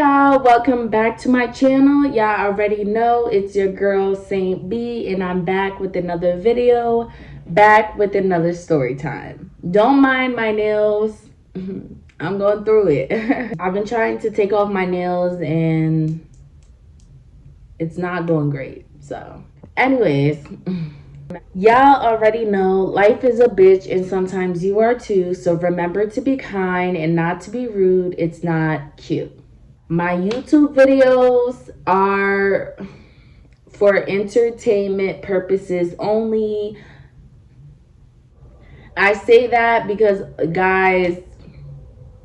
y'all, welcome back to my channel. Y'all already know it's your girl Saint B, and I'm back with another video, back with another story time. Don't mind my nails. I'm going through it. I've been trying to take off my nails and it's not doing great. So anyways, y'all already know life is a bitch and sometimes you are too. So remember to be kind and not to be rude. It's not cute. My YouTube videos are for entertainment purposes only. I say that because, guys,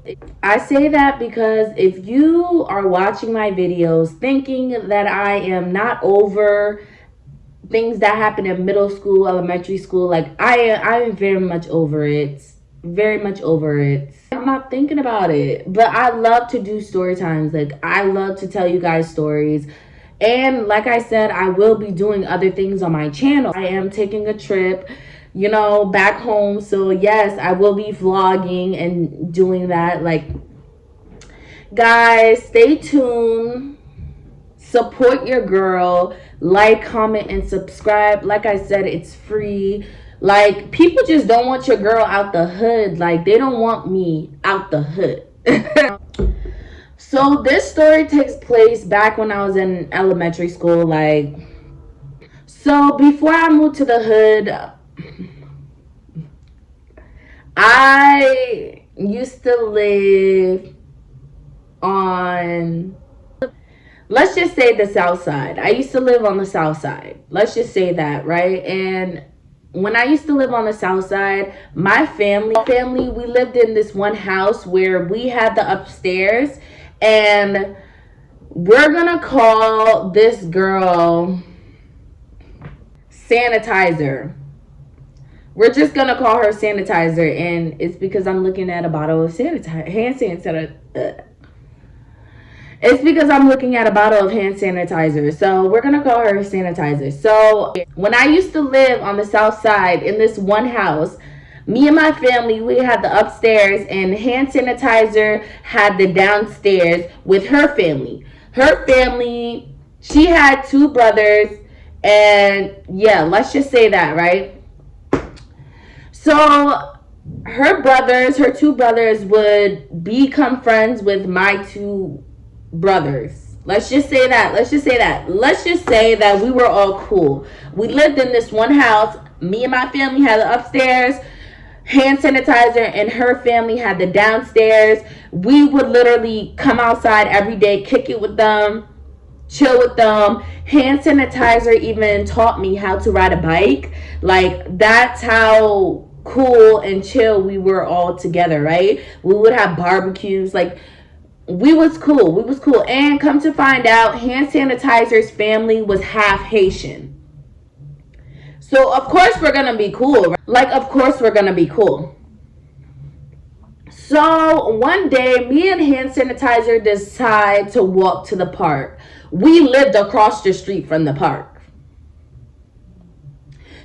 if you are watching my videos thinking that I am not over things that happen in middle school, elementary school, like I am very much over it. Very much over it. I'm not thinking about it, but I love to do story times. Like I love to tell you guys stories. And like I said, I will be doing other things on my channel. I am taking a trip, back home. So yes, I will be vlogging and doing that. Like, guys, stay tuned. Support your girl. Like, comment, and subscribe. Like I said, it's free. Like, people just don't want your girl out the hood. Like, they don't want me out the hood. So this story takes place back when I was in elementary school. Like, so before I moved to the hood, I used to live on, let's just say, the south side. I used to live on the south side. Let's just say that, right? And when I used to live on the south side, my family, we lived in this one house where we had the upstairs, and we're gonna call this girl Sanitizer. We're just gonna call her Sanitizer, and it's because I'm looking at a bottle of hand sanitizer. It's because I'm looking at a bottle of hand sanitizer. So we're going to call her Sanitizer. So when I used to live on the south side in this one house, me and my family, we had the upstairs, and hand sanitizer had the downstairs with her family. Her family, she had two brothers, and yeah, let's just say that, right? So her two brothers would become friends with my two brothers. Let's just say that we were all cool. We lived in this one house. Me and my family had the upstairs hand sanitizer, and her family had the downstairs. We would literally come outside every day, kick it with them, chill with them. Hand sanitizer even taught me how to ride a bike. Like, that's how cool and chill we were all together, right? We would have barbecues. Like, we was cool. And come to find out, hand sanitizer's family was half Haitian. So of course we're gonna be cool, right? Like, of course we're gonna be cool. So one day, me and hand sanitizer decide to walk to the park. We lived across the street from the park.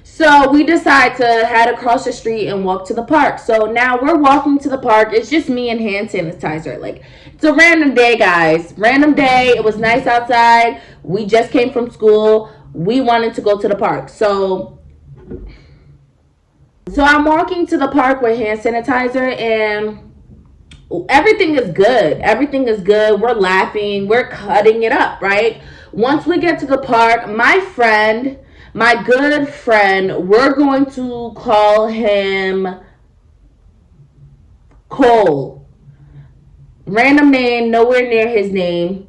So we decide to head across the street and walk to the park. So now we're walking to the park. It's just me and hand sanitizer. Like, it's a random day, guys. Random day. It was nice outside. We just came from school. We wanted to go to the park. So I'm walking to the park with hand sanitizer, and everything is good. Everything is good. We're laughing. We're cutting it up, right? Once we get to the park, my good friend, we're going to call him Cole. Random name, nowhere near his name.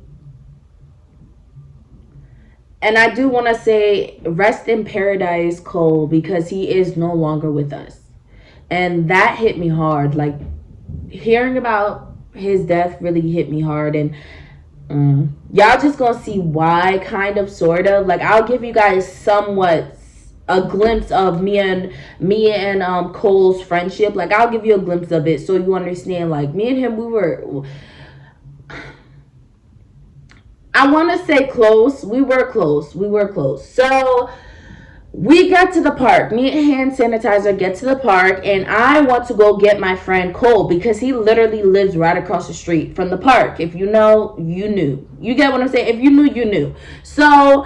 And I do want to say, rest in paradise, Cole, because he is no longer with us. And that hit me hard. Like, hearing about his death really hit me hard. And y'all just gonna see why, kind of, sort of. Like, I'll give you guys somewhat a glimpse of me and Cole's friendship. Like, I'll give you a glimpse of it so you understand. Like, me and him, I want to say close. We were close. So We got to the park. Me and hand sanitizer get to the park, and I want to go get my friend Cole because he literally lives right across the street from the park. If you know, you knew. You get what I'm saying? If you knew, you knew. So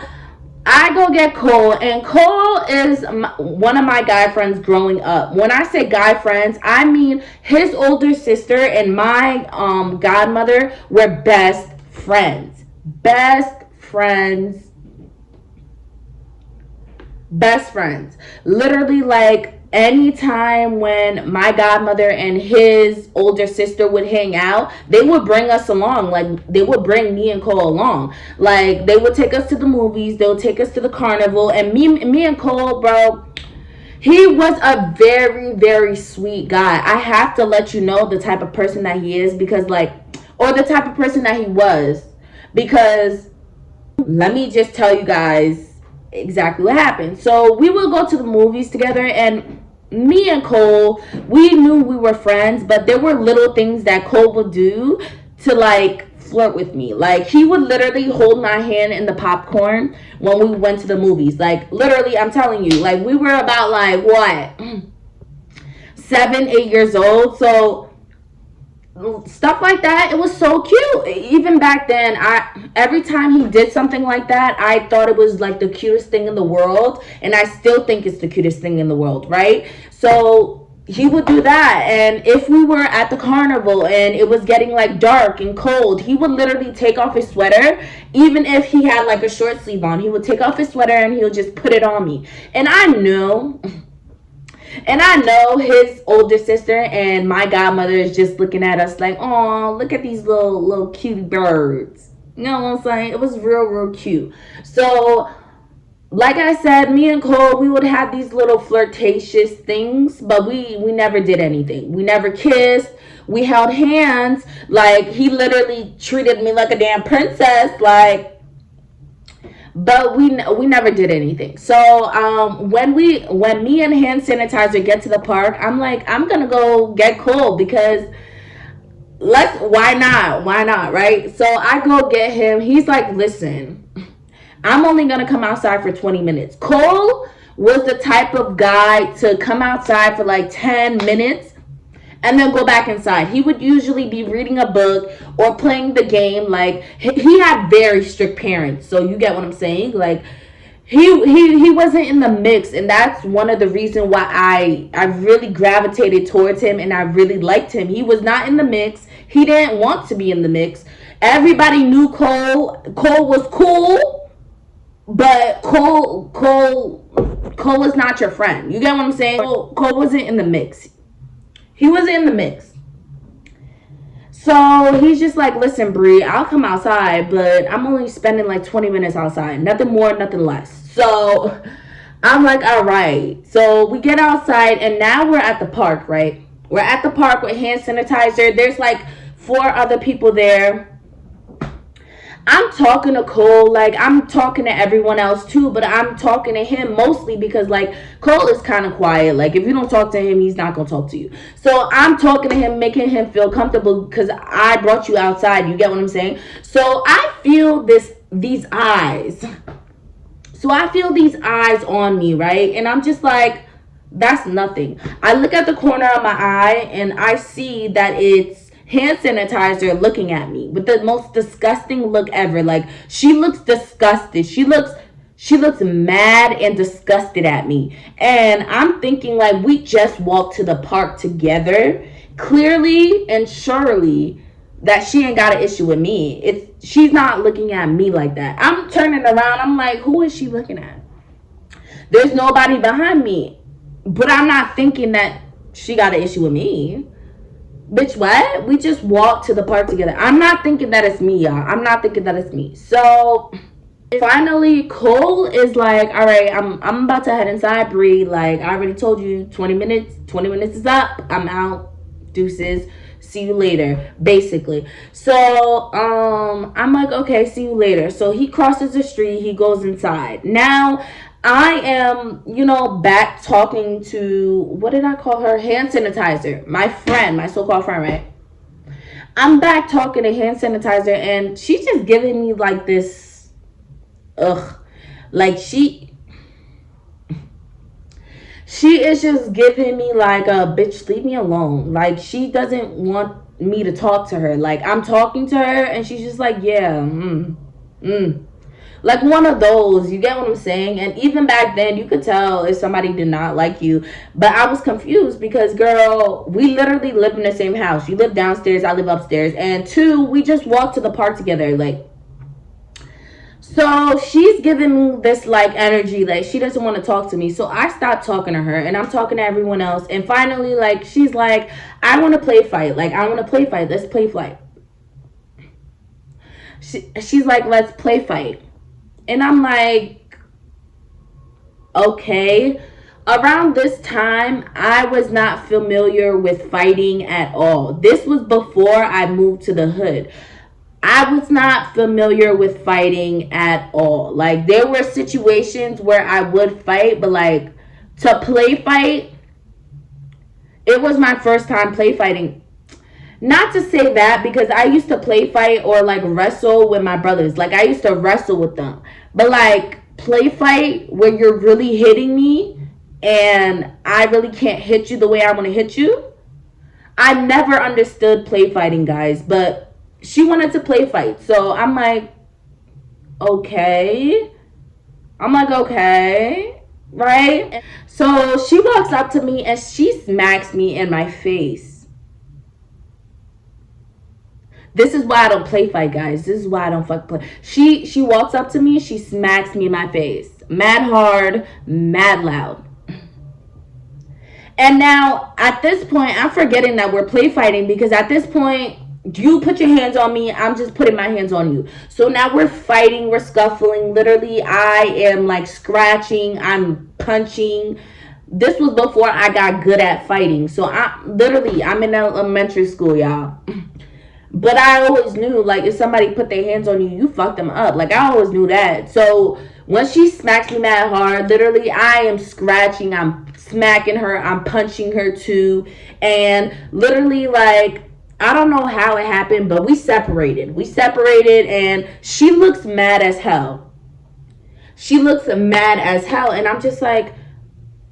I go get Cole, and Cole is one of my guy friends growing up. When I say guy friends, I mean his older sister and my godmother were best friends. Best friends. Literally, like, anytime when my godmother and his older sister would hang out, they would bring us along. Like, they would bring me and Cole along. Like, they would take us to the movies, they would take us to the carnival, and me and Cole, bro, he was a very, very sweet guy. I have to let you know the type of person that he is, because, like, or the type of person that he was, because let me just tell you guys exactly what happened. So we would go to the movies together, and me and Cole, we knew we were friends, but there were little things that Cole would do to, like, flirt with me. Like, he would literally hold my hand in the popcorn when we went to the movies. Like, literally, I'm telling you, like, we were about, like, what, 7, 8 years old. So stuff like that, it was so cute. Even back then, every time he did something like that, I thought it was like the cutest thing in the world, and I still think it's the cutest thing in the world, right? So he would do that. And if we were at the carnival and it was getting like dark and cold, he would literally take off his sweater. Even if he had like a short sleeve on, he would take off his sweater and he'll just put it on me. And I know his older sister and my godmother is just looking at us like, oh, look at these little cute birds. You know what I'm saying? It was real cute. So, like I said, me and Cole, we would have these little flirtatious things, but we never did anything. We never kissed. We held hands. Like, he literally treated me like a damn princess. Like, but we never did anything. So when me and hand sanitizer get to the park, I'm like, I'm gonna go get Cole because why not, right? So I go get him. He's like, listen, I'm only gonna come outside for 20 minutes. Cole was the type of guy to come outside for like 10 minutes and then go back inside. He would usually be reading a book or playing the game. Like, he had very strict parents, so you get what I'm saying. Like, he wasn't in the mix, and that's one of the reasons why I really gravitated towards him and I really liked him. He was not in the mix. He didn't want to be in the mix. Everybody knew Cole. Cole was cool, but Cole was not your friend. You get what I'm saying? Cole wasn't in the mix. He was in the mix. So he's just like, listen, Bree, I'll come outside, but I'm only spending like 20 minutes outside. Nothing more, nothing less. So I'm like, all right. So we get outside, and now we're at the park, right? We're at the park with hand sanitizer. There's like 4 other people there. I'm talking to Cole, like, I'm talking to everyone else too, but I'm talking to him mostly because, like, Cole is kind of quiet. Like, if you don't talk to him, he's not gonna talk to you. So I'm talking to him, making him feel comfortable because I brought you outside. You get what I'm saying? So I feel these eyes. So I feel these eyes on me, right? And I'm just like, that's nothing. I look at the corner of my eye and I see that it's hand sanitizer looking at me with the most disgusting look ever. Like, she looks disgusted. She looks mad and disgusted at me. And I'm thinking, like, we just walked to the park together. Clearly and surely that she ain't got an issue with me. She's not looking at me like that. I'm turning around. I'm like, who is she looking at? There's nobody behind me. But I'm not thinking that she got an issue with me. Bitch, what? We just walked to the park together. I'm not thinking that it's me, y'all. I'm not thinking that it's me. So finally, Cole is like, all right, I'm about to head inside, Bree. Like, I already told you, 20 minutes. 20 minutes is up. I'm out. Deuces. See you later, basically. So I'm like, okay, see you later. So he crosses the street. He goes inside. Now I am, back talking to, what did I call her? Hand sanitizer. My friend, my so-called friend, right? I'm back talking to hand sanitizer, and she's just giving me like this, like she is just giving me like a bitch, leave me alone. Like, she doesn't want me to talk to her. Like, I'm talking to her and she's just like, yeah, like one of those. You get what I'm saying? And even back then, you could tell if somebody did not like you. But I was confused because, girl, we literally live in the same house. You live downstairs, I live upstairs. And two, we just walked to the park together. Like, so she's giving me this like energy, like she doesn't want to talk to me. So I stopped talking to her and I'm talking to everyone else. And finally, like, she's like, I want to play fight. Like, I want to play fight. Let's play fight. She's like, let's play fight. And I'm like, okay. Around this time, I was not familiar with fighting at all. This was before I moved to the hood. I was not familiar with fighting at all. Like, there were situations where I would fight, but like, to play fight, it was my first time play fighting. Not to say that, because I used to play fight or like wrestle with my brothers. Like, I used to wrestle with them. But like, play fight where you're really hitting me and I really can't hit you the way I want to hit you. I never understood play fighting, guys, but she wanted to play fight. So I'm like, okay. Right? So she walks up to me and she smacks me in my face. This is why I don't play fight, guys. This is why I don't fuck play. She walks up to me, she smacks me in my face. Mad hard, mad loud. And now, at this point, I'm forgetting that we're play fighting, because at this point, you put your hands on me, I'm just putting my hands on you. So now we're fighting, we're scuffling. Literally, I am like scratching, I'm punching. This was before I got good at fighting. So I'm in elementary school, y'all. But I always knew, like, if somebody put their hands on you, you fuck them up. Like, I always knew that. So when she smacks me mad hard, literally, I am scratching, I'm smacking her, I'm punching her too. And literally, like, I don't know how it happened, but we separated. And she looks mad as hell. And I'm just like,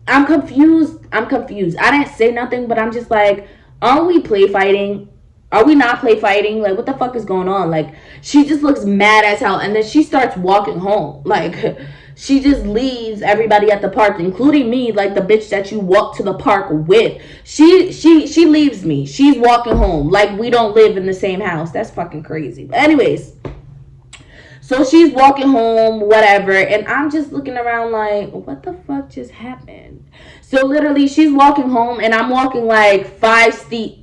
I'm confused. I didn't say nothing, but I'm just like, aren't we play fighting? Are we not play fighting? Like, what the fuck is going on? Like, she just looks mad as hell. And then she starts walking home. Like, she just leaves everybody at the park, including me, like the bitch that you walk to the park with. She leaves me. She's walking home. Like, we don't live in the same house. That's fucking crazy. But anyways, so she's walking home, whatever. And I'm just looking around like, what the fuck just happened? So literally, she's walking home and I'm walking like 5 feet.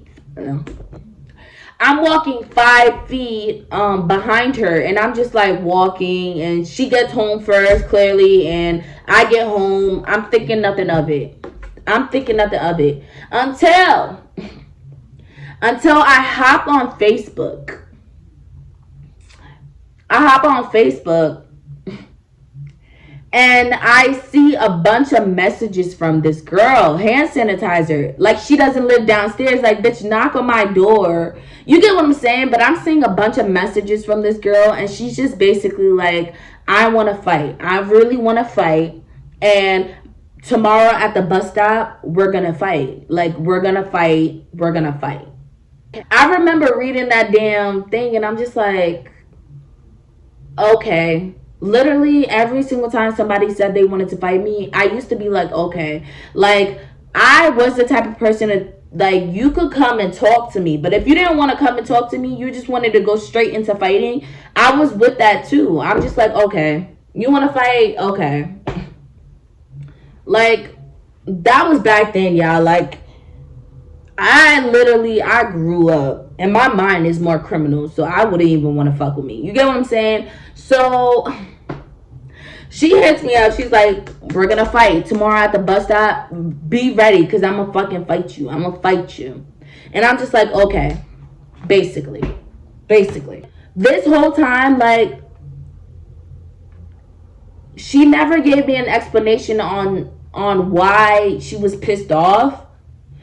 I'm walking 5 feet behind her, and I'm just like walking, and she gets home first, clearly, and I get home. I'm thinking nothing of it until I hop on Facebook. And I see a bunch of messages from this girl. Hand sanitizer. Like, she doesn't live downstairs. Like, bitch, knock on my door. You get what I'm saying? But I'm seeing a bunch of messages from this girl. And she's just basically like, I want to fight. I really want to fight. And tomorrow at the bus stop, we're going to fight. Like, we're going to fight. I remember reading that damn thing. And I'm just like, okay. Literally every single time somebody said they wanted to fight me, I used to be like, okay. Like, I was the type of person that, like, you could come and talk to me, but if you didn't want to come and talk to me, you just wanted to go straight into fighting, I was with that too. I'm just like, okay, you want to fight? Okay. Like, that was back then, y'all. Like, I grew up and my mind is more criminal, so I wouldn't even want to fuck with me. You get what I'm saying? So she hits me up. She's like, we're gonna fight tomorrow at the bus stop. Be ready, because I'm gonna fucking fight you. And I'm just like, okay. Basically. This whole time, like, she never gave me an explanation on why she was pissed off.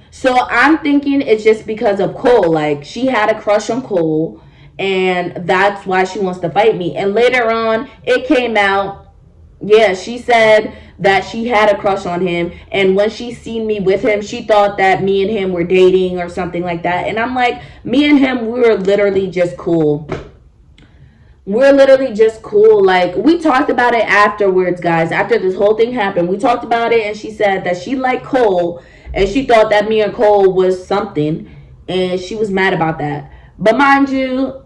So I'm thinking it's just because of Cole. Like, she had a crush on Cole, and that's why she wants to fight me. And later on, it came out Yeah, she said that she had a crush on him, and when she seen me with him, she thought that me and him were dating or something like that. And I'm like, me and him, we were literally just cool. We're literally just cool. Like, we talked about it afterwards, guys. After this whole thing happened, we talked about it, and she said that she liked Cole, and she thought that me and Cole was something, and she was mad about that. But mind you,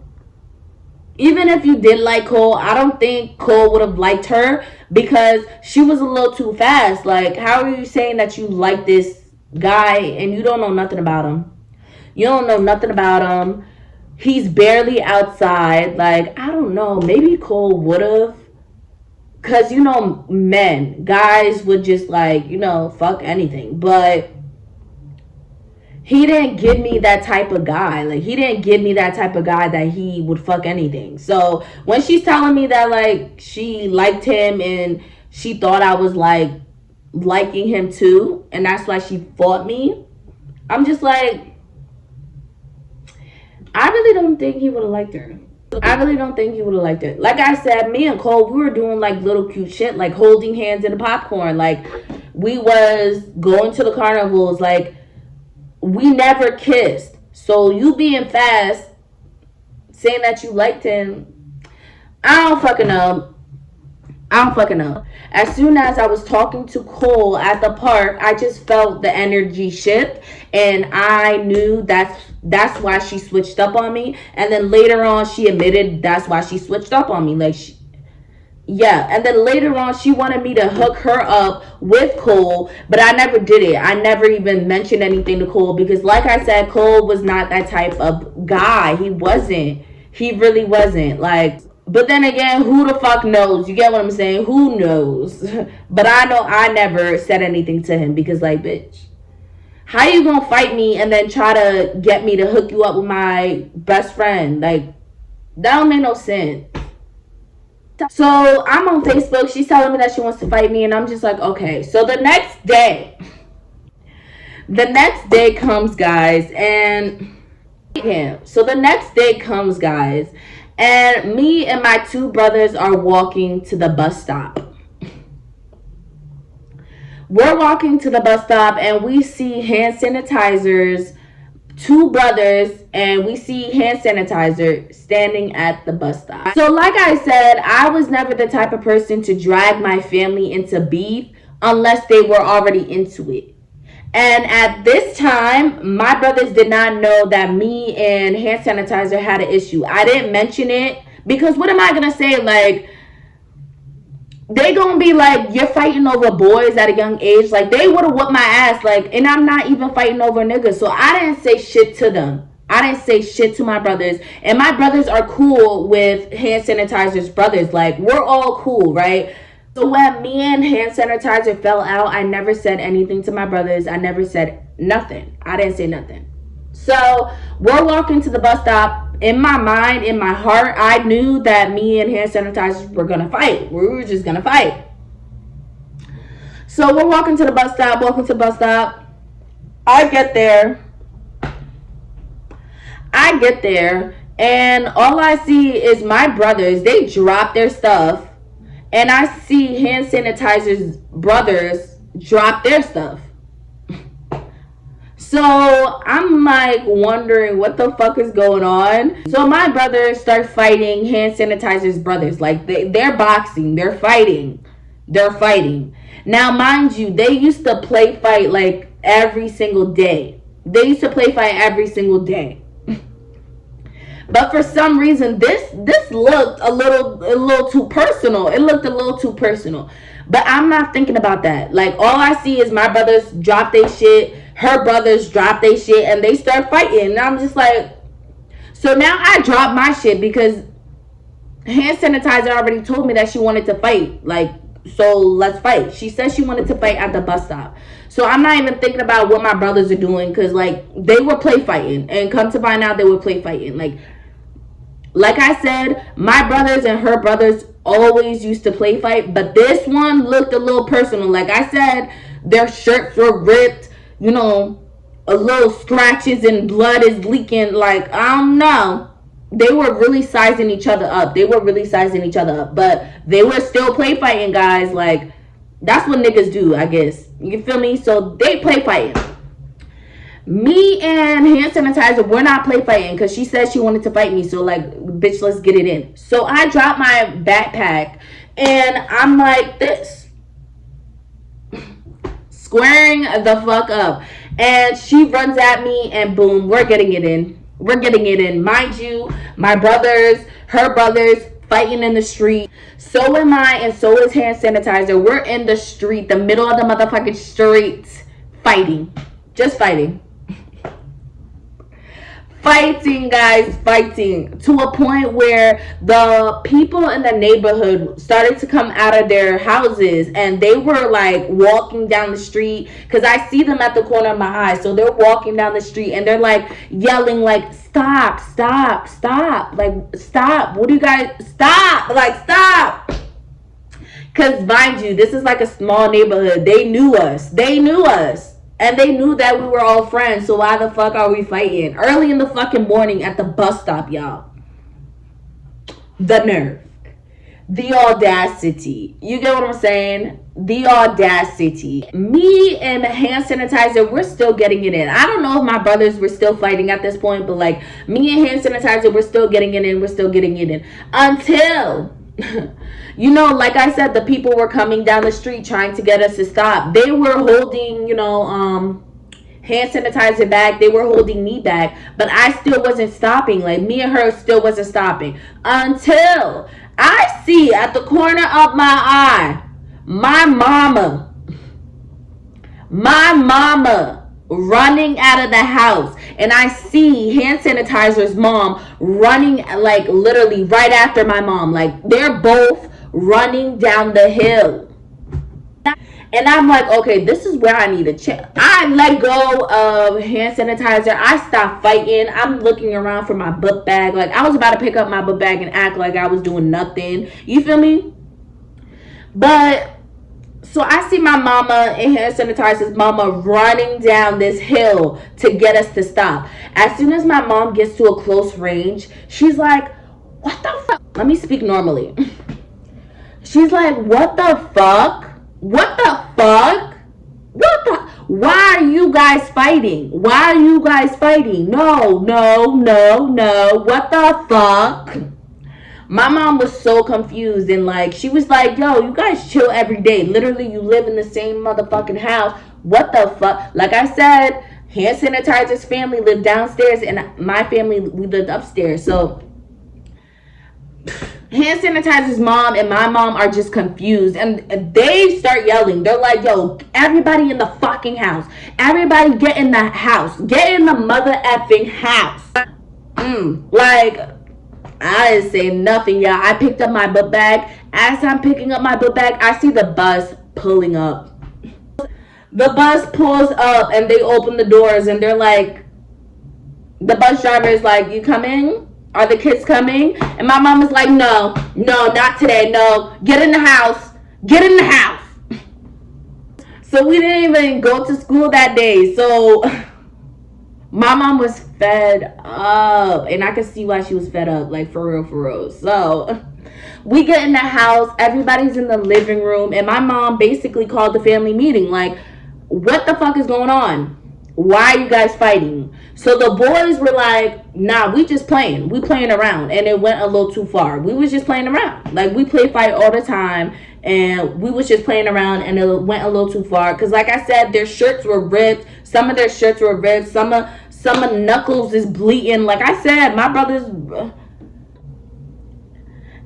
even if you did like Cole, I don't think Cole would have liked her because she was a little too fast. Like, how are you saying that you like this guy and you don't know nothing about him? You don't know nothing about him. He's barely outside. Like, I don't know. Maybe Cole would have. Because, guys would just, like, fuck anything. But he didn't give me that type of guy. Like, he didn't give me that type of guy that he would fuck anything. So when she's telling me that, like, she liked him and she thought I was, like, liking him too, and that's why she fought me, I'm just like, I really don't think he would have liked her. I really don't think he would have liked it. Like I said, me and Cole, we were doing like little cute shit, like holding hands in the popcorn. Like, we was going to the carnivals. Like, we never kissed. So you being fast, saying that you liked him, I don't fucking know. I don't fucking know. As soon as I was talking to Cole at the park, I just felt the energy shift, and I knew that's why she switched up on me. And then later on, she admitted that's why she switched up on me. Like, yeah, and then later on, she wanted me to hook her up with Cole, but I never did it. I never even mentioned anything to Cole because, like I said, Cole was not that type of guy. He wasn't. He really wasn't. Like, but then again, who the fuck knows? You get what I'm saying? Who knows? But I know I never said anything to him because, like, bitch, how you gonna fight me and then try to get me to hook you up with my best friend? Like, that don't make no sense. So I'm on Facebook. She's telling me that she wants to fight me, and I'm just like, okay. So the next day comes, guys, and me and my two brothers are walking to the bus stop. We're walking to the bus stop, and we see hand sanitizers, two brothers, and we see hand sanitizer standing at the bus stop. So like I said, I was never the type of person to drag my family into beef unless they were already into it. And at this time, my brothers did not know that me and hand sanitizer had an issue. I didn't mention it because what am I going to say? Like, they gonna be like, you're fighting over boys at a young age. Like, they would have whooped my ass. Like, and I'm not even fighting over niggas. So I didn't say shit to them. I didn't say shit to my brothers. And my brothers are cool with hand sanitizer's brothers. Like, we're all cool, right? So when me and hand sanitizer fell out, I never said anything to my brothers. I never said nothing. I didn't say nothing. So we're walking to the bus stop. In my mind, in my heart, I knew that me and hand sanitizers were gonna fight. We were just gonna fight. So we're walking to the bus stop. I get there, and all I see is my brothers. They drop their stuff, and I see hand sanitizer's brothers drop their stuff. So I'm like wondering what the fuck is going on. So my brothers start fighting hand sanitizer's brothers. Like, they're boxing, they're fighting. Now, mind you, they used to play fight like every single day. But for some reason, this looked a little too personal. It looked a little too personal. But I'm not thinking about that. Like, all I see is my brothers drop their shit, her brothers drop their shit, and they start fighting. And I'm just like, so now I drop my shit because hand sanitizer already told me that she wanted to fight. Like, so let's fight. She said she wanted to fight at the bus stop. So I'm not even thinking about what my brothers are doing because, like, they were play fighting. And come to find out, they were play fighting. Like I said, my brothers and her brothers always used to play fight, but this one looked a little personal. Like I said, their shirts were ripped, a little scratches and blood is leaking. Like, I don't know. they were really sizing each other up. But they were still play fighting, guys. Like, that's what niggas do, I guess. You feel me? So they play fighting. Me and hand sanitizer, we're not play fighting because she said she wanted to fight me. So, like, bitch, let's get it in. So I dropped my backpack and I'm like this, squaring the fuck up. And she runs at me and boom, we're getting it in. Mind you, my brothers, her brothers, fighting in the street. So am I, and so is hand sanitizer. We're in the street, the middle of the motherfucking street, fighting. Just fighting. Fighting, guys, fighting. To a point where the people in the neighborhood started to come out of their houses and they were like walking down the street, because I see them at the corner of my eye. So they're walking down the street and they're like yelling like, stop, stop, stop. Like, stop. What do you guys, stop. Like, stop. Because mind you, this is like a small neighborhood. They knew us. And they knew that we were all friends. So why the fuck are we fighting? Early in the fucking morning at the bus stop, y'all. The nerve. The audacity. You get what I'm saying? The audacity. Me and hand sanitizer, we're still getting it in. I don't know if my brothers were still fighting at this point, but like me and hand sanitizer, we're still getting it in. Until... you know, like I said, the people were coming down the street trying to get us to stop. They were holding, hand sanitizer back. They were holding me back, but I still wasn't stopping. Like, me and her still wasn't stopping until I see at the corner of my eye, my mama running out of the house, and I see hand sanitizer's mom running, like, literally right after my mom. Like, they're both running down the hill, and I'm like, okay, this is where I need to check. I let go of hand sanitizer. I stopped fighting. I'm looking around for my book bag. Like, I was about to pick up my book bag and act like I was doing nothing. You feel me? But so I see my mama and hand sanitizer's mama running down this hill to get us to stop. As soon as my mom gets to a close range, she's like, what the fuck? Let me speak normally. She's like, what the fuck? What the fuck? Why are you guys fighting? No. What the fuck? My mom was so confused, and like, she was like, yo, you guys chill every day. Literally, you live in the same motherfucking house. What the fuck? Like I said, hand sanitizer's family lived downstairs and my family, we lived upstairs. So hand sanitizer's mom and my mom are just confused, and they start yelling. They're like, yo, everybody in the fucking house. Everybody get in the house. Get in the mother effing house. Like, I didn't say nothing, y'all. I picked up my book bag. As I'm picking up my book bag, I see the bus pulling up. The bus pulls up and they open the doors and they're like, the bus driver is like, you coming? Are the kids coming? And my mom is like, no, not today. No, get in the house. So we didn't even go to school that day. So my mom was fed up, and I could see why she was fed up, like, for real. So we get in the house, everybody's in the living room, and my mom basically called the family meeting, like, what the fuck is going on? Why are you guys fighting? So the boys were like, nah, we just playing. We playing around, and it went a little too far. We was just playing around. Like, we play fight all the time, and we was just playing around, and it went a little too far. Because like I said, their shirts were ripped. Some of their shirts were ripped. Some of Knuckles is bleeding. Like I said, my brothers,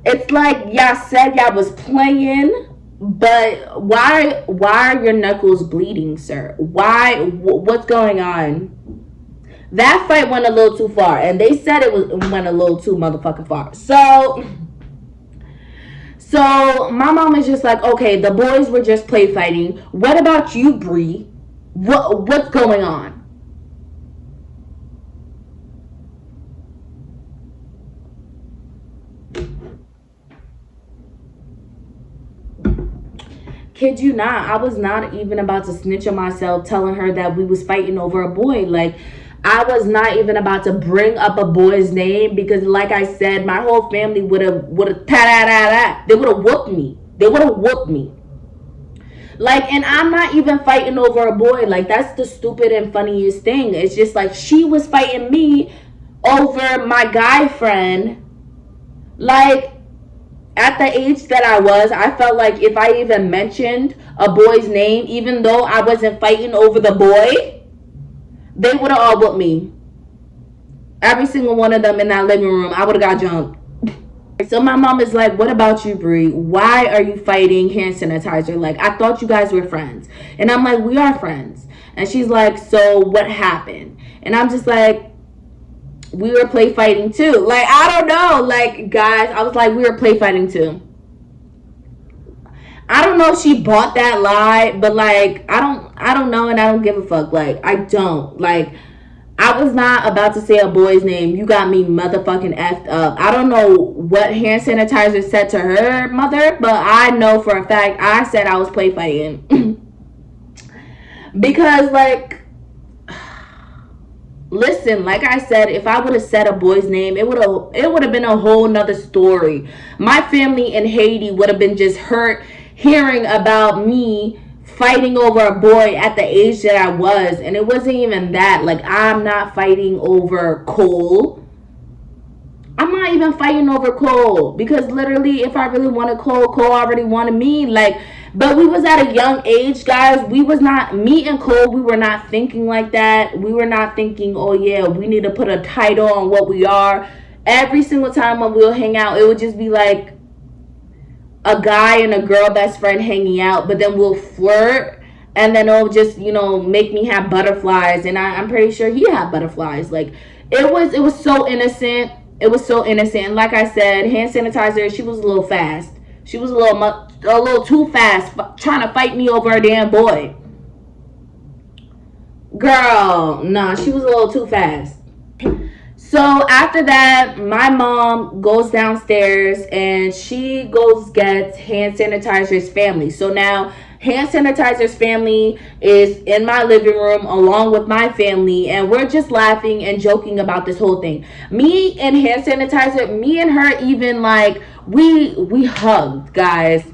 it's like y'all said y'all was playing, but why are your knuckles bleeding, sir? What's going on? That fight went a little too far, and they said it went a little too motherfucking far. So my mom is just like, okay, the boys were just play fighting. What about you, Bree? What's going on? Kid you not, I was not even about to snitch on myself telling her that we was fighting over a boy. Like, I was not even about to bring up a boy's name because, like I said, my whole family would have they would have whooped me. They would have whooped me. Like, and I'm not even fighting over a boy. Like, that's the stupid and funniest thing. It's just like she was fighting me over my guy friend. Like, at the age that I was, I felt like if I even mentioned a boy's name, even though I wasn't fighting over the boy, they would have all whooped me. Every single one of them in that living room, I would have got jumped. So my mom is like, what about you, Bree? Why are you fighting hand sanitizer? Like, I thought you guys were friends. And I'm like, we are friends. And she's like, so what happened? And I'm just like, we were play fighting too. Like, I don't know. Like, guys, I was like, we were play fighting too. I don't know if she bought that lie, but like, I don't know, and I don't give a fuck. Like, I don't. Like, I was not about to say a boy's name. You got me motherfucking effed up. I don't know what hand sanitizer said to her mother, but I know for a fact I said I was play fighting. Because, like, listen, like I said, if I would have said a boy's name, it would have been a whole nother story. My family in Haiti would have been just hurt hearing about me fighting over a boy at the age that I was. And it wasn't even that. Like, I'm not fighting over Cole. I'm not even fighting over Cole. Because literally, if I really wanted Cole, Cole already wanted me. Like, but we was at a young age, guys. We was not, me and Cole, we were not thinking like that. We were not thinking, oh yeah, we need to put a title on what we are. Every single time when we'll hang out, it would just be like a guy and a girl best friend hanging out, but then we'll flirt, and then it'll just, you know, make me have butterflies, and I'm pretty sure he had butterflies. Like, it was so innocent. It was so innocent. And like I said, hand sanitizer, she was a little fast. She was a little too fast trying to fight me over a damn boy. Girl, nah, she was a little too fast. So after that, my mom goes downstairs and she goes gets hand sanitizer's family. So now hand sanitizer's family is in my living room along with my family, and we're just laughing and joking about this whole thing. Me and hand sanitizer, me and her even, like, we hugged, guys.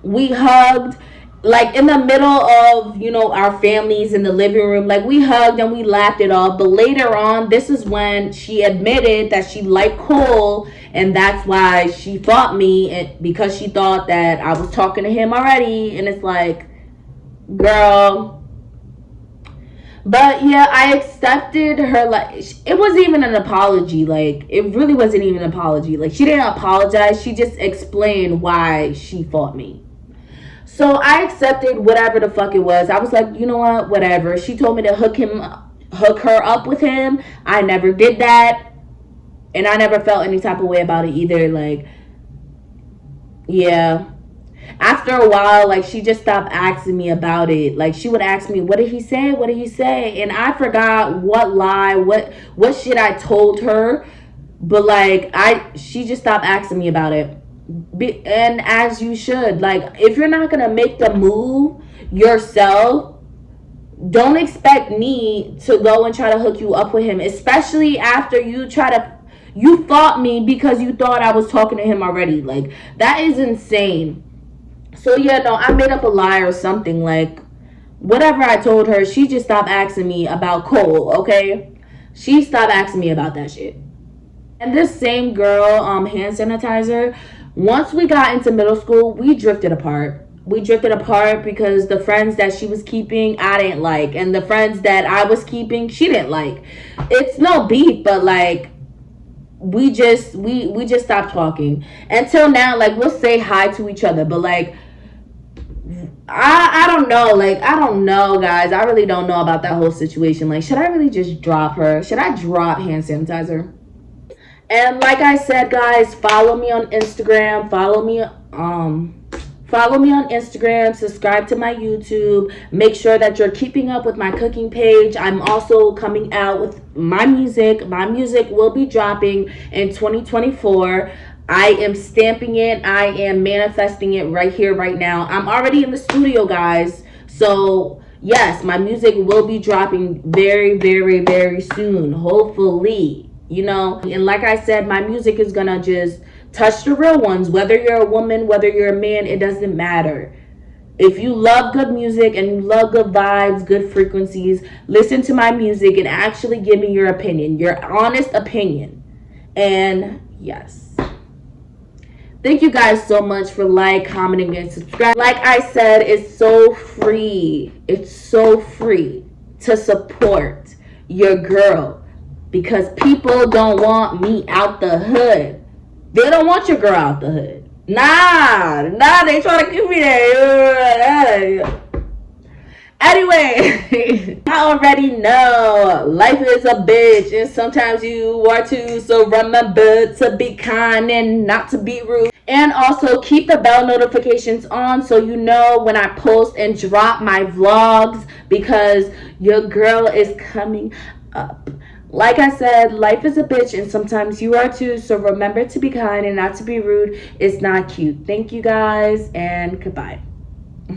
We hugged, like, in the middle of, you know, our families in the living room. Like, we hugged and we laughed it off. But later on, this is when she admitted that she liked Cole, and that's why she fought me, because she thought that I was talking to him already. And it's like, girl. But yeah, I accepted her. Like, it wasn't even an apology. Like, it really wasn't even an apology. Like, she didn't apologize. She just explained why she fought me. So I accepted whatever the fuck it was. I was like, you know what, whatever. She told me to hook her up with him. I never did that. And I never felt any type of way about it either. Like, yeah. After a while, like, she just stopped asking me about it. Like, she would ask me, what did he say? What did he say? And I forgot what lie, what shit I told her. But, like, she just stopped asking me about it. And as you should. Like, if you're not gonna make the move yourself, don't expect me to go and try to hook you up with him, especially after you fought me because you thought I was talking to him already. Like, that is insane. So yeah, no, I made up a lie or something. Like, whatever I told her, she just stopped asking me about Cole. Okay, she stopped asking me about that shit. And this same girl, hand sanitizer, once we got into middle school, we drifted apart. We drifted apart because the friends that she was keeping, I didn't like. And the friends that I was keeping, she didn't like. It's no beef, but, like, we just stopped talking. Until now, like, we'll say hi to each other. But, like, I don't know. Like, I don't know, guys. I really don't know about that whole situation. Like, should I really just drop her? Should I drop hand sanitizer? And like I said, guys, follow me on Instagram. Follow me on Instagram. Subscribe to my YouTube. Make sure that you're keeping up with my cooking page. I'm also coming out with my music. My music will be dropping in 2024. I am stamping it. I am manifesting it right here, right now. I'm already in the studio, guys. So Yes, my music will be dropping very, very, very soon, hopefully. And like I said, my music is gonna just touch the real ones. Whether you're a woman, whether you're a man, it doesn't matter. If you love good music and you love good vibes, good frequencies, listen to my music and actually give me your opinion, your honest opinion. And yes. Thank you guys so much for commenting, and subscribing. Like I said, it's so free. It's so free to support your girl because people don't want me out the hood. They don't want your girl out the hood. Nah, they trying to keep me there. Anyway, I already know life is a bitch and sometimes you are too, so remember to be kind and not to be rude. And also keep the bell notifications on so you know when I post and drop my vlogs because your girl is coming up. Like I said, life is a bitch and sometimes you are too, so remember to be kind and not to be rude. It's not cute. Thank you guys and goodbye.